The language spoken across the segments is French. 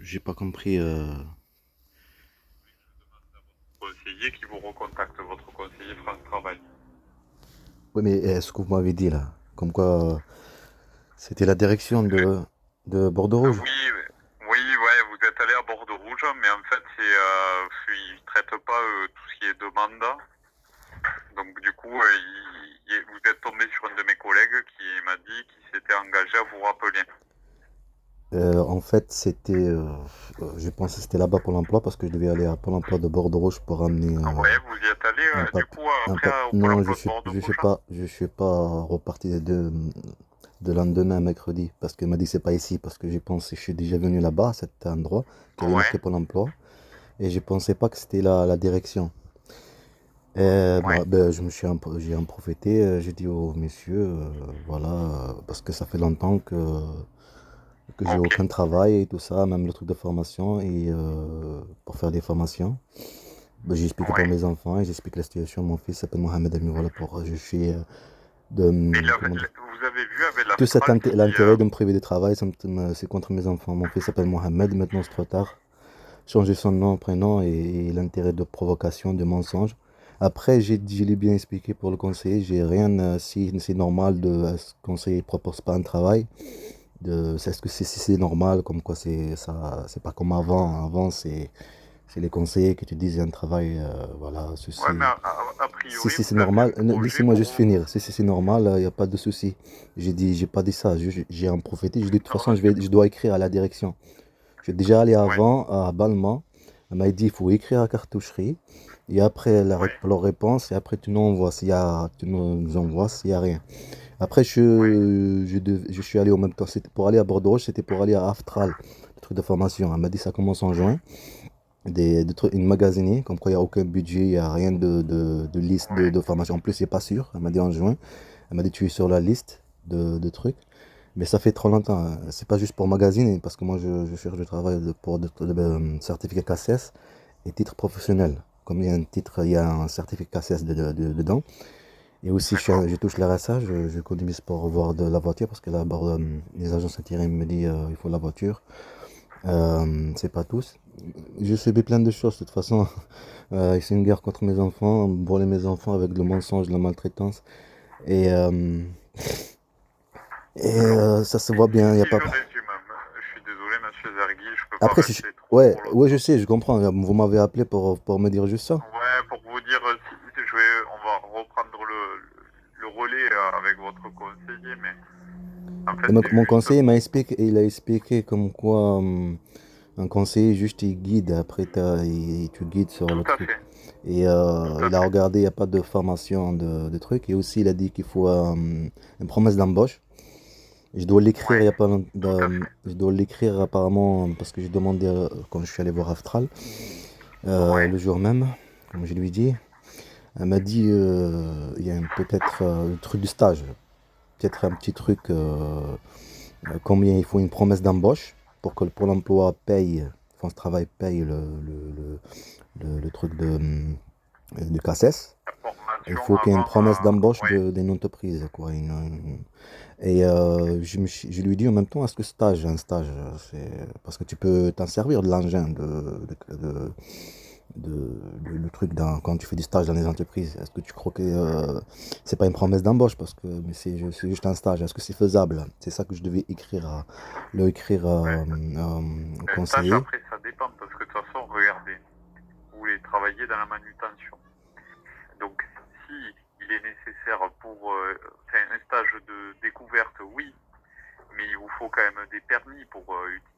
J'ai pas compris. Conseiller qui vous recontacte, votre conseiller France Travail. Oui, mais ce que vous m'avez dit là, comme quoi c'était la direction de Bordeaux Rouge. Oui, ouais, vous êtes allé à Bordeaux Rouge, mais en fait, ils traitent pas tout ce qui est demande. Donc, du coup, vous êtes tombé sur un de mes collègues qui m'a dit qu'il s'était engagé à vous rappeler. En fait, je pensais que c'était là-bas pour l'emploi parce que je devais aller à Pôle emploi de Bordeaux Rouge pour ramener Ah ouais, vous y êtes allé, après, au Pôle Non, emploi de Bordeaux Rouge? je suis pas reparti de lendemain mercredi parce qu'elle m'a dit c'est pas ici parce que j'ai pensé, je suis déjà venu là-bas à cet endroit qui avait Ouais, marqué Pôle emploi et je pensais pas que c'était la direction. ouais, J'ai en profité, j'ai dit au monsieur, voilà, parce que ça fait longtemps que j'ai ok, aucun travail et tout ça, même le truc de formation et pour faire des formations. Ben, j'ai expliqué pour ouais. mes enfants et j'explique la situation. Mon fils s'appelle Mohamed Ami, voilà, je suis Mais comment dire, vous avez vu avec tout cet l'Astral qui... l'intérêt de me priver de travail, c'est contre mes enfants. Mon fils s'appelle Mohamed, maintenant c'est trop tard. Changer son nom, prénom et l'intérêt de provocation, de mensonge. Après, je l'ai bien expliqué pour le conseiller, j'ai rien, si c'est normal de, ce conseiller ne propose pas un travail, est-ce que si c'est normal, comme quoi c'est pas comme avant. Avant, c'est les conseillers qui te disent il y a un travail, voilà, Ouais, mais ceci. a Si, priori, si c'est vous aviez normal, un projet laissez-moi pour juste vous. finir. Si c'est normal, il n'y a pas de souci. J'ai pas dit ça, j'ai en profité. Je dis de toute façon, Alors, du je coup, dois écrire à la direction. Je suis déjà allé ouais, avant à Balma. Elle m'a dit il faut écrire à cartoucherie. Et après ouais, leur réponse, et après tu nous envoies tu nous envoies s'il y a rien. Après, ouais, je suis allé au même temps. C'était pour aller à Bordeaux, c'était pour aller à Aftral, le truc de formation. Elle m'a dit ça commence en juin. Des trucs, une magasinier, comme quoi il n'y a aucun budget, il n'y a rien de liste ouais. de formation. En plus, c'est pas sûr. Elle m'a dit en juin. Elle m'a dit tu es sur la liste de trucs. Mais ça fait trop longtemps, hein. C'est pas juste pour magasiner, parce que moi je cherche du travail pour certificat KCS et titre professionnel. Comme il y a un titre, il y a un certificat KCS dedans. Et aussi, D'accord. je touche l'RSA, je économise pour avoir de la voiture, parce que là-bas, les agences intérim me disent il faut la voiture. C'est pas tous. Je subis plein de choses, de toute façon. C'est une guerre contre mes enfants, brûler mes enfants avec le mensonge, la maltraitance. Et, euh, Alors, Ça se voit bien, il y a si pas. je résume, je suis désolé, monsieur Zergui, je peux pas Après, rester ouais, trop ouais, je longtemps. sais, je comprends. Vous m'avez appelé pour me dire juste ça. Ouais, pour vous dire, on va reprendre le relais avec votre conseiller, mais en fait, c'est Mon juste conseiller m'a pour. expliqué, il a expliqué comme quoi un conseiller juste il guide, après tu guides sur le Tout à truc. fait, Et tout à il a fait. regardé, il n'y a pas de formation de trucs. Et aussi, il a dit qu'il faut une promesse d'embauche. Je dois l'écrire, il Ouais, y a pas tout à fait. je dois l'écrire apparemment parce que j'ai demandé quand je suis allé voir Aftral Ouais, le jour même, comme je lui ai dit. Elle m'a dit il y a peut-être le truc du stage, peut-être un petit truc combien il faut une promesse d'embauche pour que le Pôle emploi paye, France Travail paye le truc de CACES. la Il formation faut qu'il y ait une avant, promesse d'embauche ouais. d'une entreprise, quoi. Et je lui dis en même temps, est-ce que un stage, parce que tu peux t'en servir de l'engin, le truc quand tu fais du stage dans les entreprises. Est-ce que tu crois que c'est pas une promesse d'embauche, parce que mais c'est juste un stage. Est-ce que c'est faisable? C'est ça que je devais écrire Ouais. au Un stage, conseiller. après, ça dépend, parce que de toute façon, regardez, vous voulez travailler dans la manutention. Donc, si il est nécessaire pour faire un stage de découverte, oui, mais il vous faut quand même des permis pour utiliser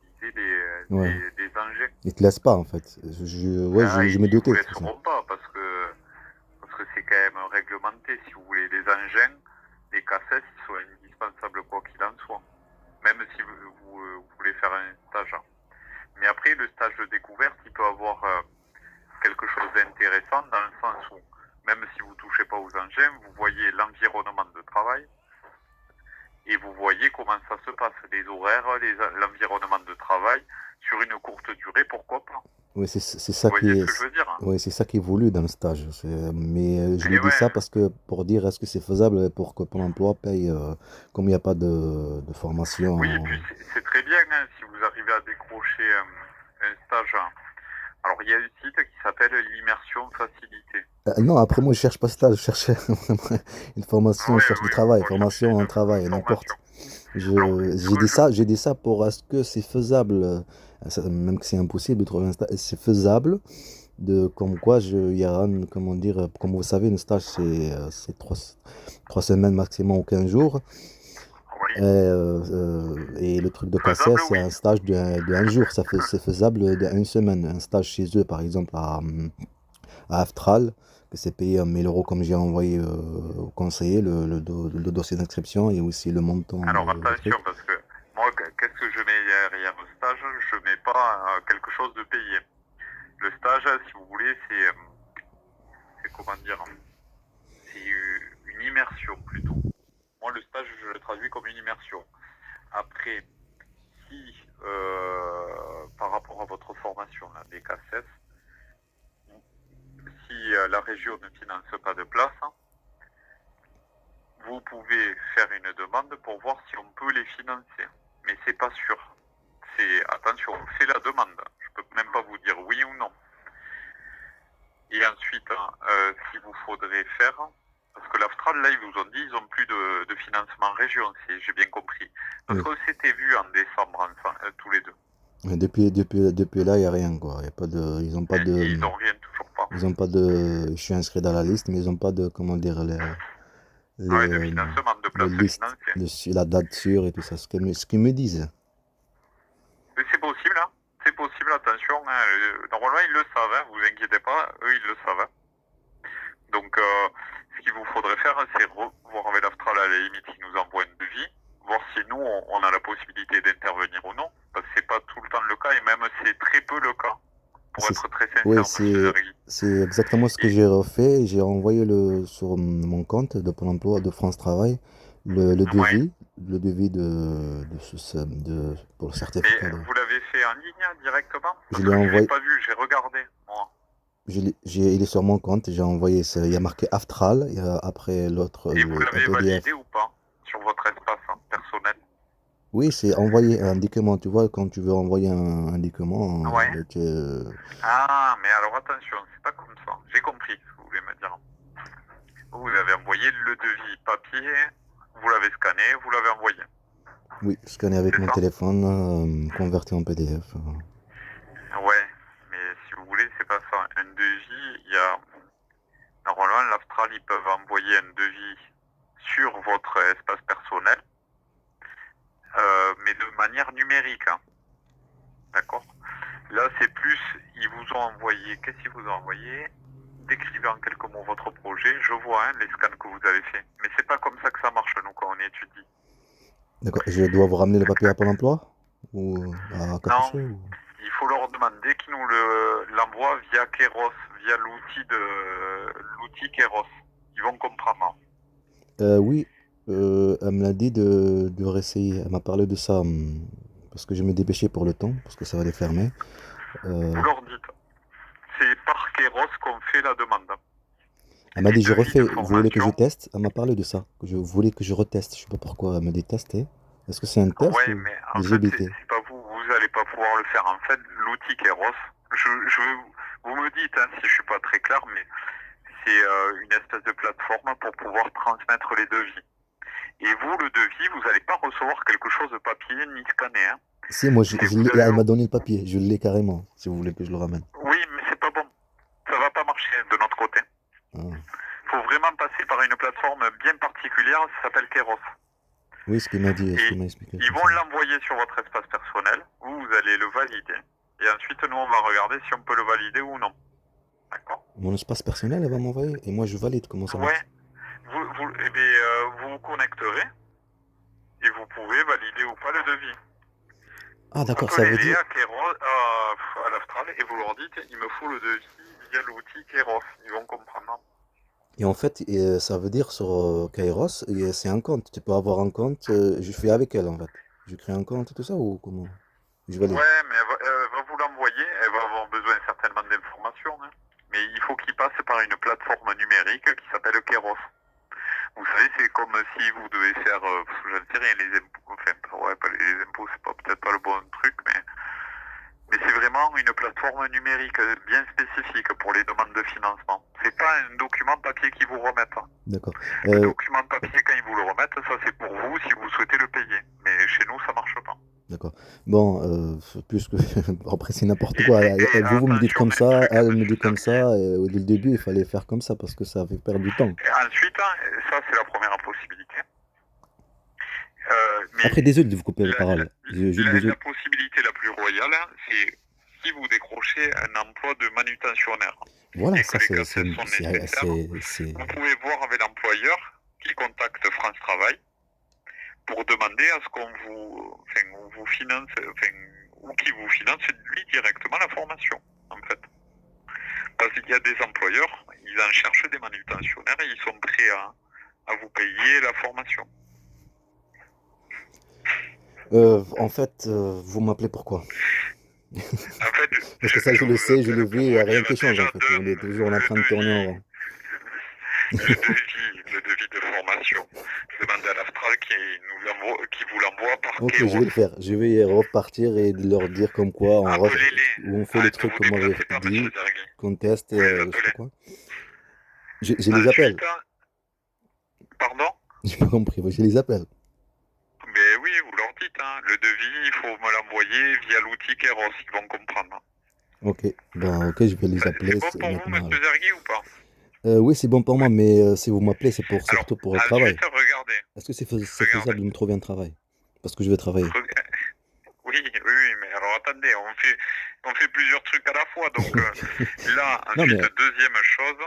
Ouais. des engins. Ils te laissent pas, en fait. Ouais, Ah, je me ils doutais vous de tout ça. laisseront pas parce que c'est quand même réglementé. Si vous voulez des engins, les cassettes, ils sont indispensables quoi qu'il en soit. Même si vous voulez faire un stage. Mais après, le stage de découverte, il peut avoir quelque chose d'intéressant dans le sens où, même si vous touchez pas aux engins, vous voyez l'environnement de travail et vous voyez comment ça se passe, les horaires, l'environnement de travail, sur une courte durée, pourquoi pas. Oui, c'est Vous ça qui voyez ce est, que je veux dire, hein? ouais, c'est ça qui est voulu dans le stage. Mais je lui Et dis ouais, ça parce que pour dire est-ce que c'est faisable pour que Pôle emploi paye, comme il n'y a pas de oui, et puis formation. c'est très bien hein, si vous arrivez à décrocher. un stage. Alors, il y a un site qui s'appelle l'immersion facilitée. Non, après moi je cherche pas stage, je cherche une formation, Oui, je cherche du oui, travail, vous recherchez formation, un une travail, formation. n'importe. Alors, ce que je... J'ai dit ça pour est-ce que c'est faisable, même que c'est impossible de trouver un stage, c'est faisable de comme quoi il y a comment dire, comme vous savez, un stage c'est 3 semaines maximum ou 15 jours. Oui, Et le truc de faisable, KCS, c'est oui. un stage de un jour, c'est faisable d'une semaine. Un stage chez eux, par exemple, à Aftral, que c'est payé 1 000 € comme j'ai envoyé au conseiller, le dossier d'inscription et aussi le montant Alors, de truc. attention, parce que moi, qu'est-ce que je mets derrière le stage? Je mets pas quelque chose de payé. Le stage, si vous voulez, c'est comment dire, c'est une immersion plutôt. Moi, le stage, je le traduis comme une immersion. Après, si par rapport à votre formation, là, des CACES, si la région ne finance pas de place, vous pouvez faire une demande pour voir si on peut les financer. Mais c'est pas sûr. C'est attention, c'est la demande. Je peux même pas vous dire oui ou non. Et ensuite, si vous faudrait faire, parce que l'Aftral, là, ils vous ont dit, ils ont plus de financement région, si j'ai bien compris. Parce Oui. qu'on s'était vu en décembre, ensemble, tous les deux. Et depuis là, il n'y a rien, quoi. Y a pas de, Et ils n'ont rien, toujours pas. ils ont pas de, je suis inscrit dans la liste, mais ils n'ont pas de, comment dire, Ah ouais, de les, financement, de les place listes, financière. la date sûre et tout ça, ce qu'ils me disent. Mais c'est possible, hein. C'est possible, attention. Hein. Normalement, ils le savent, hein. Vous inquiétez pas, eux, ils le savent. Hein. Donc, ce qu'il vous faudrait faire, c'est voir avec l'Astral à la limite qui nous envoie une devis, voir si nous, on a la possibilité d'intervenir ou non, parce que c'est pas tout le temps le cas, et même c'est très peu le cas, pour C'est, être très oui, sincère, monsieur Zergui. c'est exactement ce que Et, j'ai refait. J'ai envoyé sur mon compte de Pôle emploi de France Travail ouais. le devis pour le Mais certificat. vous l'avez fait en ligne, hein, directement? Je Parce l'ai que je l'ai envoyé, pas vu, j'ai regardé, moi. il est sur mon compte. J'ai envoyé, il y a marqué Aftral, il y a après l'autre, Et vous un l'avez validé PDF. ou pas? Sur votre espace hein, personnel? Oui, c'est envoyer un document. Tu vois, quand tu veux envoyer un document, Ouais. tu, Ah, mais alors attention, c'est pas comme ça. J'ai compris ce que vous voulez me dire. Vous avez envoyé le devis papier, vous l'avez scanné, vous l'avez envoyé. oui, scanner avec C'est mon ça? téléphone, converti en PDF. Ouais, mais si vous voulez, c'est pas ça. Un devis, il y a... Normalement, l'Astral, ils peuvent envoyer un devis sur votre espace personnel, mais de manière numérique. Hein. D'accord? Là, c'est plus, ils vous ont envoyé... Qu'est-ce qu'ils vous ont envoyé? Décrivez en quelques mots votre projet. Je vois hein, les scans que vous avez fait. Mais c'est pas comme ça que ça marche, nous, quand on étudie. D'accord. Je dois vous ramener le Tac, papier à tac. Pôle emploi? Ou à Non, Carrefour il faut leur demander qu'ils nous l'envoient via Keros, via l'outil Keros. Ils vont comprendre. Oui, elle me l'a dit de réessayer. Elle m'a parlé de ça parce que je me dépêchais pour le temps, parce que ça va les fermer. Vous Euh, leur dites, c'est par Keros qu'on fait la demande. Elle m'a Les dit, je devis de refais, vous voulez que je formation, teste? Elle m'a parlé de ça, que je voulais que je reteste. Je sais pas pourquoi elle m'a dit tester. Est-ce que c'est un test ouais, ou mais en des fait, GBT? c'est pas vous, vous allez pas pouvoir le faire. En fait, l'outil Keros, vous me dites hein, si je suis pas très clair, mais c'est une espèce de plateforme pour pouvoir transmettre les devis. Et vous, le devis, vous n'allez pas recevoir quelque chose de papier ni scanné. Hein. Si, moi, Vous allez elle m'a donné le papier, je l'ai carrément, si vous voulez que je le ramène. Oui, mais c'est pas bon. Ça va pas marcher de notre côté. Ah. Faut vraiment passer par une plateforme bien particulière, ça s'appelle Keros. Oui, ce qu'il m'a dit, ce qu'il Et m'a expliqué, ils c'est vont ça. l'envoyer sur votre espace personnel, vous allez le valider. Et ensuite, nous, on va regarder si on peut le valider ou non. D'accord? Mon espace personnel, elle va m'envoyer et moi je valide comment ça Ouais. marche. Eh bien, vous vous connecterez et vous pouvez valider ou pas le devis. Ah, d'accord, ça veut Appelez-les dire. à Keros, à l'Astral et vous leur dites, il me faut le devis via l'outil Keros. Ils vont comprendre. Et en fait, ça veut dire sur Kairos, c'est un compte. Tu peux avoir un compte, je fais avec elle en fait. Je crée un compte et tout ça ou comment? Je valide. Ouais, mais elle va vous l'envoyer, elle va avoir besoin certainement d'informations. Hein. Mais il faut qu'il passe par une plateforme numérique qui s'appelle Keros. Vous savez, c'est comme si vous devez faire, je ne sais rien, les impôts, enfin, ouais, pas les impôts, c'est pas peut-être pas le bon truc, mais c'est vraiment vraiment une plateforme numérique bien spécifique pour les demandes de financement. C'est pas un document papier qu'ils vous remettent. D'accord. Le document papier, quand ils vous le remettent, ça c'est pour vous si vous souhaitez le payer. Mais chez nous, ça marche pas. D'accord. Bon, puisque après c'est n'importe quoi. Vous me dites Attention, comme des ça, trucs, elle me dit monsieur comme Sergi. ça, et dès le début il fallait faire comme ça parce que ça fait perdre du temps. Et ensuite, ça c'est la première possibilité. Mais Après, désolé de vous couper la la, parole. la possibilité la plus royale, c'est si vous décrochez un emploi de manutentionnaire Voilà, et ça que les cassettes sont nécessaires, c'est... vous pouvez voir avec l'employeur qui contacte France Travail pour demander à ce qu'on vous finance, ou qui vous finance lui directement la formation, en fait. Parce qu'il y a des employeurs, ils en cherchent des manutentionnaires et ils sont prêts à vous payer la formation. En fait, vous m'appelez pourquoi? En fait, Parce que ça, je le vous sais, je appelle le pour vis, il n'y a vous rien dire qui change en fait. On est toujours en train de tourner en rond. le devis de formation. Demandez à l'Astral qui vous l'envoie par Ok, Kéros. je vais le faire. Je vais repartir et leur dire comme quoi Appelez-les. on fait le truc Ne vous que moi j'ai déplacez pas, monsieur dit, Zergui. qu'on teste, Vous les je sais pas appelez. quoi. Je les appelle. Ensuite, pardon? J'ai pas compris, je les appelle. Mais oui, vous leur dites, le devis, il faut me l'envoyer via l'outil Kéros, ils vont comprendre. Ok, ben ok, je vais les appeler C'est bon pour vous, maintenant. monsieur Zergui, ou pas? Oui, c'est bon pour moi, mais si vous m'appelez, c'est pour Alors, surtout pour le travail. ensuite, regardez. Est-ce que c'est faisable de me trouver un travail? Parce que je vais travailler. Oui, mais alors attendez, on fait plusieurs trucs à la fois. Donc là, Non, ensuite, mais deuxième chose,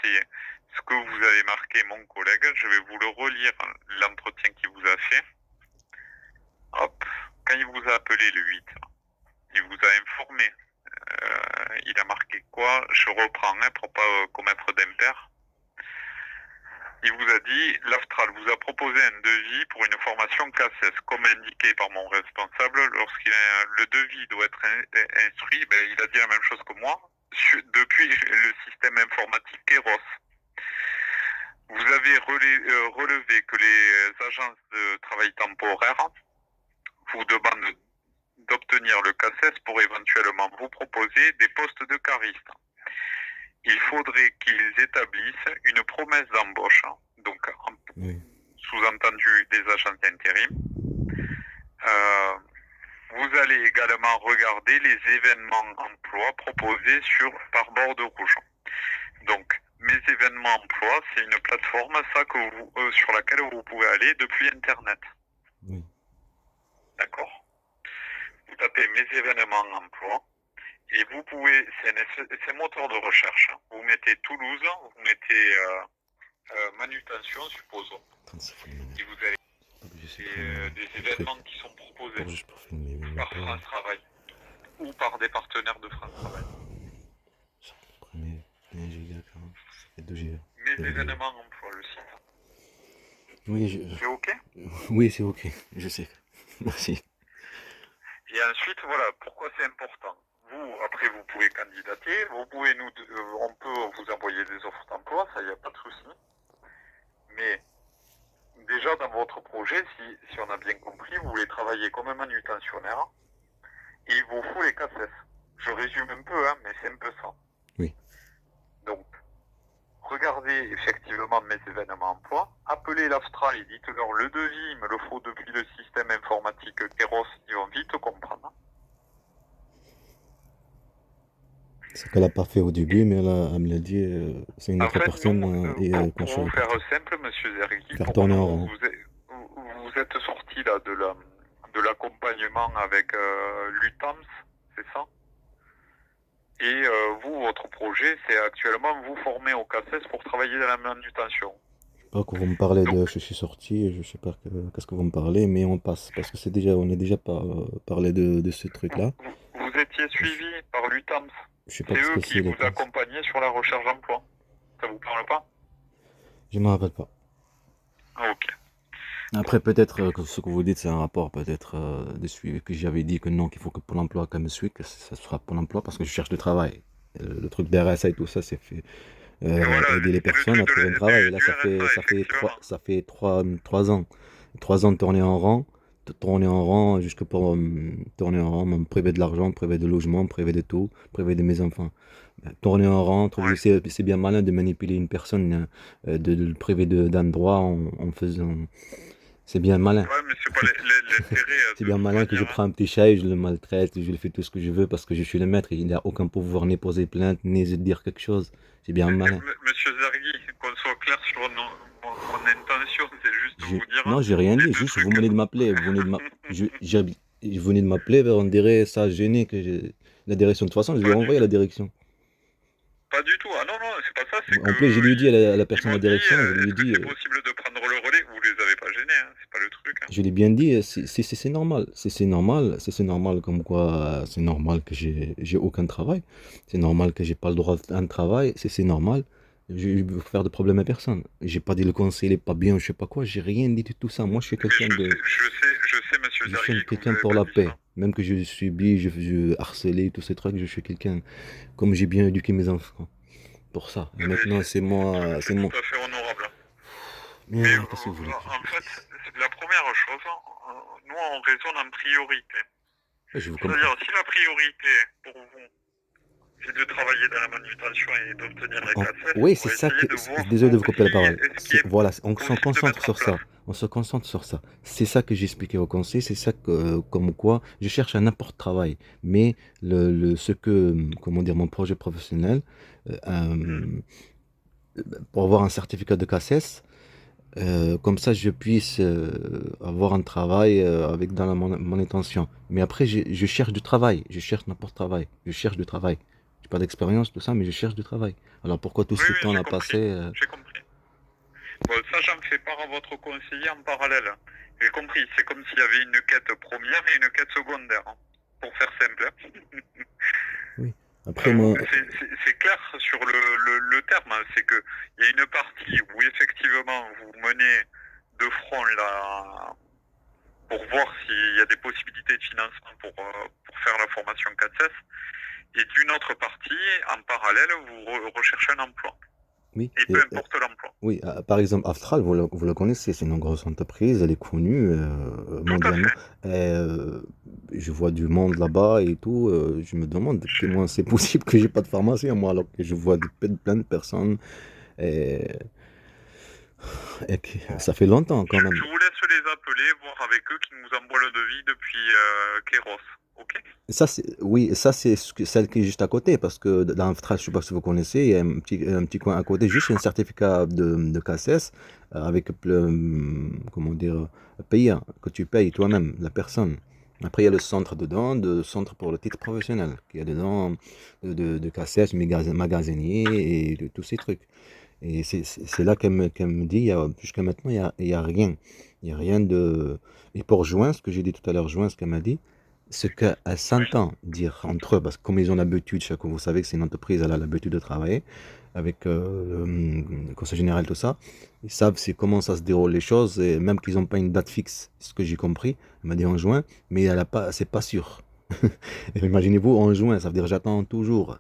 c'est ce que vous avez marqué, mon collègue. Je vais vous le relire, l'entretien qu'il vous a fait. Hop, quand il vous a appelé le 8, il vous a informé. Il a marqué quoi? Je reprends pour pas commettre d'impair. Il vous a dit, l'Astral vous a proposé un devis pour une formation CACES, comme indiqué par mon responsable. Le devis doit être instruit, il a dit la même chose que moi, depuis le système informatique Kéros. Vous avez relevé que les agences de travail temporaire vous demandent d'obtenir le CACES pour éventuellement vous proposer des postes de caristes. Il faudrait qu'ils établissent une promesse d'embauche, donc sous-entendu des agences d'intérim. Vous allez également regarder les événements emploi proposés par Bordeaux Rouge. Donc, mes événements emploi, c'est une plateforme sur laquelle vous pouvez aller depuis Internet. Oui. D'accord? Vous tapez mes événements emploi. Et vous pouvez, c'est un moteur de recherche. Vous mettez Toulouse, vous mettez manutention, supposons. Et vous avez des événements qui sont proposés par France Travail ou par des partenaires de France Travail. Mes événements emploi, le site. Oui, c'est OK? Oui, c'est OK, je sais. Merci. Et ensuite, voilà, pourquoi c'est important. Après, vous pouvez candidater, on peut vous envoyer des offres d'emploi, ça, il n'y a pas de souci. Mais déjà, dans votre projet, si on a bien compris, vous voulez travailler comme un manutentionnaire et il vous faut les CACES. Je résume un peu, mais c'est un peu ça. Oui. Donc, regardez effectivement mes événements emploi, appelez l'Astral et dites-leur le devis, il me le faut depuis le système informatique Kéros, ils vont vite comprendre. C'est qu'elle n'a pas fait au début, mais là, elle me l'a dit, c'est une autre personne. Pour vous faire simple, monsieur Zergui, vous êtes sorti là de l'accompagnement avec l'UTAMS, c'est ça? Et votre projet, c'est actuellement vous former au CACES pour travailler dans la manutention. Je sais pas que vous me parlez de je suis sorti, je sais pas qu'est-ce que vous me parlez, mais on passe, parce que on a déjà parlé de ce truc-là. Vous étiez suivi par l'UTAMS. C'est eux qui vous accompagnaient sur la recherche d'emploi. Ça vous parle pas? Je me rappelle pas. Ok. Après, peut-être que ce que vous dites, c'est un rapport peut-être de suivi, que j'avais dit que non, qu'il faut que Pôle emploi qu'elle me suive, que ça sera Pôle emploi, parce que je cherche du travail. Le truc d'RSA et tout ça, c'est fait aider les personnes à trouver un travail. Et là, ça fait 3 ans. 3 ans de tourner en rond, tourner en rond, jusque pour tourner en rond, me priver de l'argent, me priver de logement, me priver de tout, me priver de mes enfants. Tourner en rond, trouver Ouais. c'est bien malin de manipuler une personne, de le priver d'un droit en faisant. C'est bien malin. Ouais, mais c'est pas l'intérêt C'est de bien toute malin que je manière. Hein. prends un petit chat et je le maltraite, je le fais tout ce que je veux parce que je suis le maître. Il n'a aucun pouvoir ni poser plainte, ni de dire quelque chose. C'est bien malin. Monsieur Zergui, qu'on soit clair sur mon intention, c'est juste vous dire Non, j'ai rien les dit, deux juste vous trucs. venez de m'appeler. Vous venez de m'a- je venez de m'appeler, on dirait ça gêné que j'ai la direction. De toute façon, je lui ai Pas du envoyé la tout. direction. Pas du tout. Ah non, non, c'est pas ça, c'est que En plus, je lui ai dit à la ils personne de m'ont la dit direction, je lui ai est-ce que dit, c'est possible de prendre le relais? Vous les avez pas gênés, hein, c'est pas le truc. Hein. je l'ai bien dit, si c'est normal, si c'est normal, comme quoi c'est normal que j'ai aucun travail, c'est normal que j'ai pas le droit à un travail, c'est normal, je veux faire de problème à personne. J'ai pas dit le conseil il est pas bien, je sais pas quoi, j'ai rien dit de tout ça. Moi, je suis Mais quelqu'un de, je sais, monsieur je suis Zergui, que vous quelqu'un avez pour pas la dit paix. ça. Même que je subis, je harcelé, tous ces trucs, je suis quelqu'un, comme j'ai bien éduqué mes enfants. Pour ça. Et Eh ben, maintenant, c'est moi, c'est c'est mon. tout à fait honorable. Mais Mais qu'est-ce que vous voulez que je en fait, fasse? la première chose, nous on raisonne en priorité. Ouais, je vous comprends. C'est-à-dire, si la priorité pour vous, c'est de travailler dans la manutention et d'obtenir les cassettes, Oui, on c'est va ça essayer que. de voir Désolé de vous couper la parole. ce qui est Voilà, on s'en possible de concentre mettre en sur ça. place. On se concentre sur ça. C'est ça que j'ai expliqué au conseil. C'est ça que, comme quoi, je cherche un n'importe travail. Mais ce que, comment dire, mon projet professionnel, Hmm. pour avoir un certificat de CACES, comme ça, je puisse avoir un travail avec dans mon intention. Mais après, je cherche du travail. Je cherche n'importe travail. Je cherche du travail. J'ai pas d'expérience, tout ça, mais je cherche du travail. Alors pourquoi tout Oui, ce oui, temps j'ai a compris. passé J'ai compris. Bon, ça, j'en fais part à votre conseiller en parallèle. J'ai compris. C'est comme s'il y avait une quête première et une quête secondaire. Hein, pour faire simple. Hein. Oui. Après, moi, C'est clair sur le terme. Hein. C'est que il y a une partie où effectivement vous menez de front là pour voir s'il y a des possibilités de financement pour faire la formation 4S. Et d'une autre partie, en parallèle, vous recherchez un emploi. oui. Et peu importe l'emploi. Oui, par exemple, Aftral, vous le connaissez, c'est une grosse entreprise, elle est connue Tout à mondialement. fait. Et, je vois du monde là-bas et tout. Je me demande comment c'est possible que j'ai pas de pharmacien, moi, alors que je vois plein de personnes. Et, Bon. ça fait longtemps quand même. Je vous laisse les appeler, voir avec eux qui nous envoient le devis depuis Kéros. Ok. Ça, oui, ça, c'est celle qui est juste à côté, parce que dans Aftral, je sais pas si vous connaissez, il y a un petit coin à côté, juste un certificat de CACES avec, comment dire, payé, que tu payes toi-même, la personne. Après, il y a le centre dedans, le centre pour le titre professionnel, qui est dedans de CACES, magasinier et de tous ces trucs. Et c'est là qu'elle me dit, jusqu'à maintenant, il y a rien. Il n'y a rien de. Et pour juin, ce que j'ai dit tout à l'heure, juin, ce qu'elle m'a dit, ce qu'elle Oui. s'entend dire entre eux, parce que comme ils ont l'habitude, vous savez que c'est une entreprise, elle a l'habitude de travailler avec le conseil général, tout ça, ils savent comment ça se déroule les choses, et même qu'ils n'ont pas une date fixe, c'est ce que j'ai compris, elle m'a dit en juin, mais elle a pas, c'est pas sûr. Imaginez-vous en juin, ça veut dire j'attends toujours.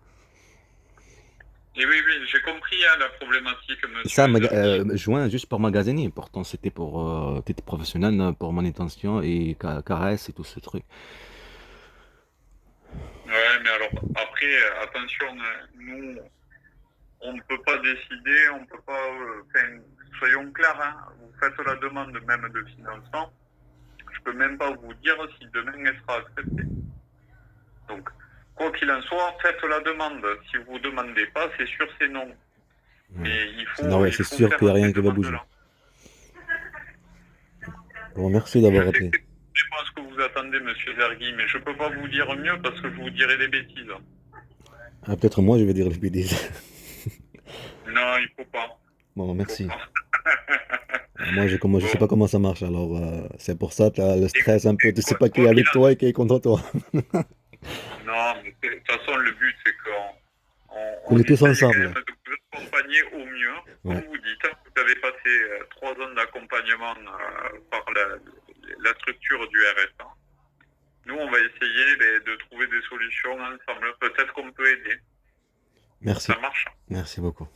Et oui, oui, j'ai compris hein, la problématique, Ça, monsieur Zergi. juin juste pour magasiner, pourtant c'était pour titre professionnel, pour manutention et caresse et tout ce truc. Ouais, mais alors, après, attention, nous, on ne peut pas décider, on ne peut pas... soyons clairs, hein, vous faites la demande même de financement, je ne peux même pas vous dire si demain elle sera acceptée. Donc, quoi qu'il en soit, faites la demande. Si vous ne demandez pas, c'est sûr, c'est non. Ouais. Mais Non, ouais, il c'est faut sûr faire qu'il n'y a ces rien qui va bouger. demandes-là. Bon, merci Je d'avoir sais appelé. que c'est pas ce que vous attendez, monsieur Zergui, mais je ne peux pas vous dire mieux parce que je vous dirai des bêtises. Ah, peut-être moi je vais dire les bêtises. Non, il faut pas. Bon, Faut merci. pas. Moi, je sais Bon. pas comment ça marche, alors c'est pour ça, tu as le Et, stress un peu, tu sais pas qui est quoi qu'il avec en toi et qui est contre toi. Non, mais de toute façon, le but, c'est qu'on On est tous essaye quand même ensemble. de vous accompagner au mieux. Comme Ouais, vous dites, vous avez passé 3 ans d'accompagnement par la structure du RSA. Nous, on va essayer de trouver des solutions ensemble. Peut-être qu'on peut aider. merci. Ça marche. Merci beaucoup.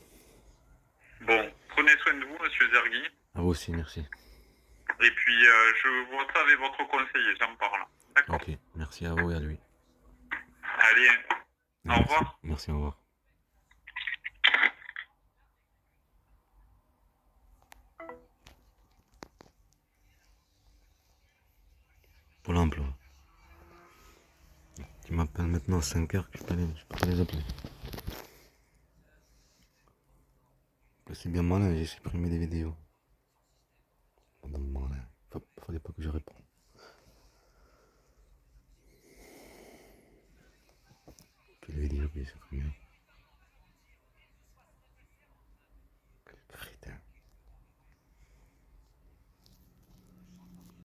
Bon, prenez soin de vous, monsieur Zergui. À vous aussi, merci. Et puis, je vois ça avec votre conseiller, j'en parle. D'accord. Ok, merci à vous et à lui. Allez, au Merci, revoir. merci, au revoir. Pôle emploi. Tu m'appelles maintenant à 5 heures, je peux pas les appeler. C'est bien malin, j'ai supprimé des vidéos. Madame malin, fallait pas que je réponde. Quelle vidéo que j'ai supprimée?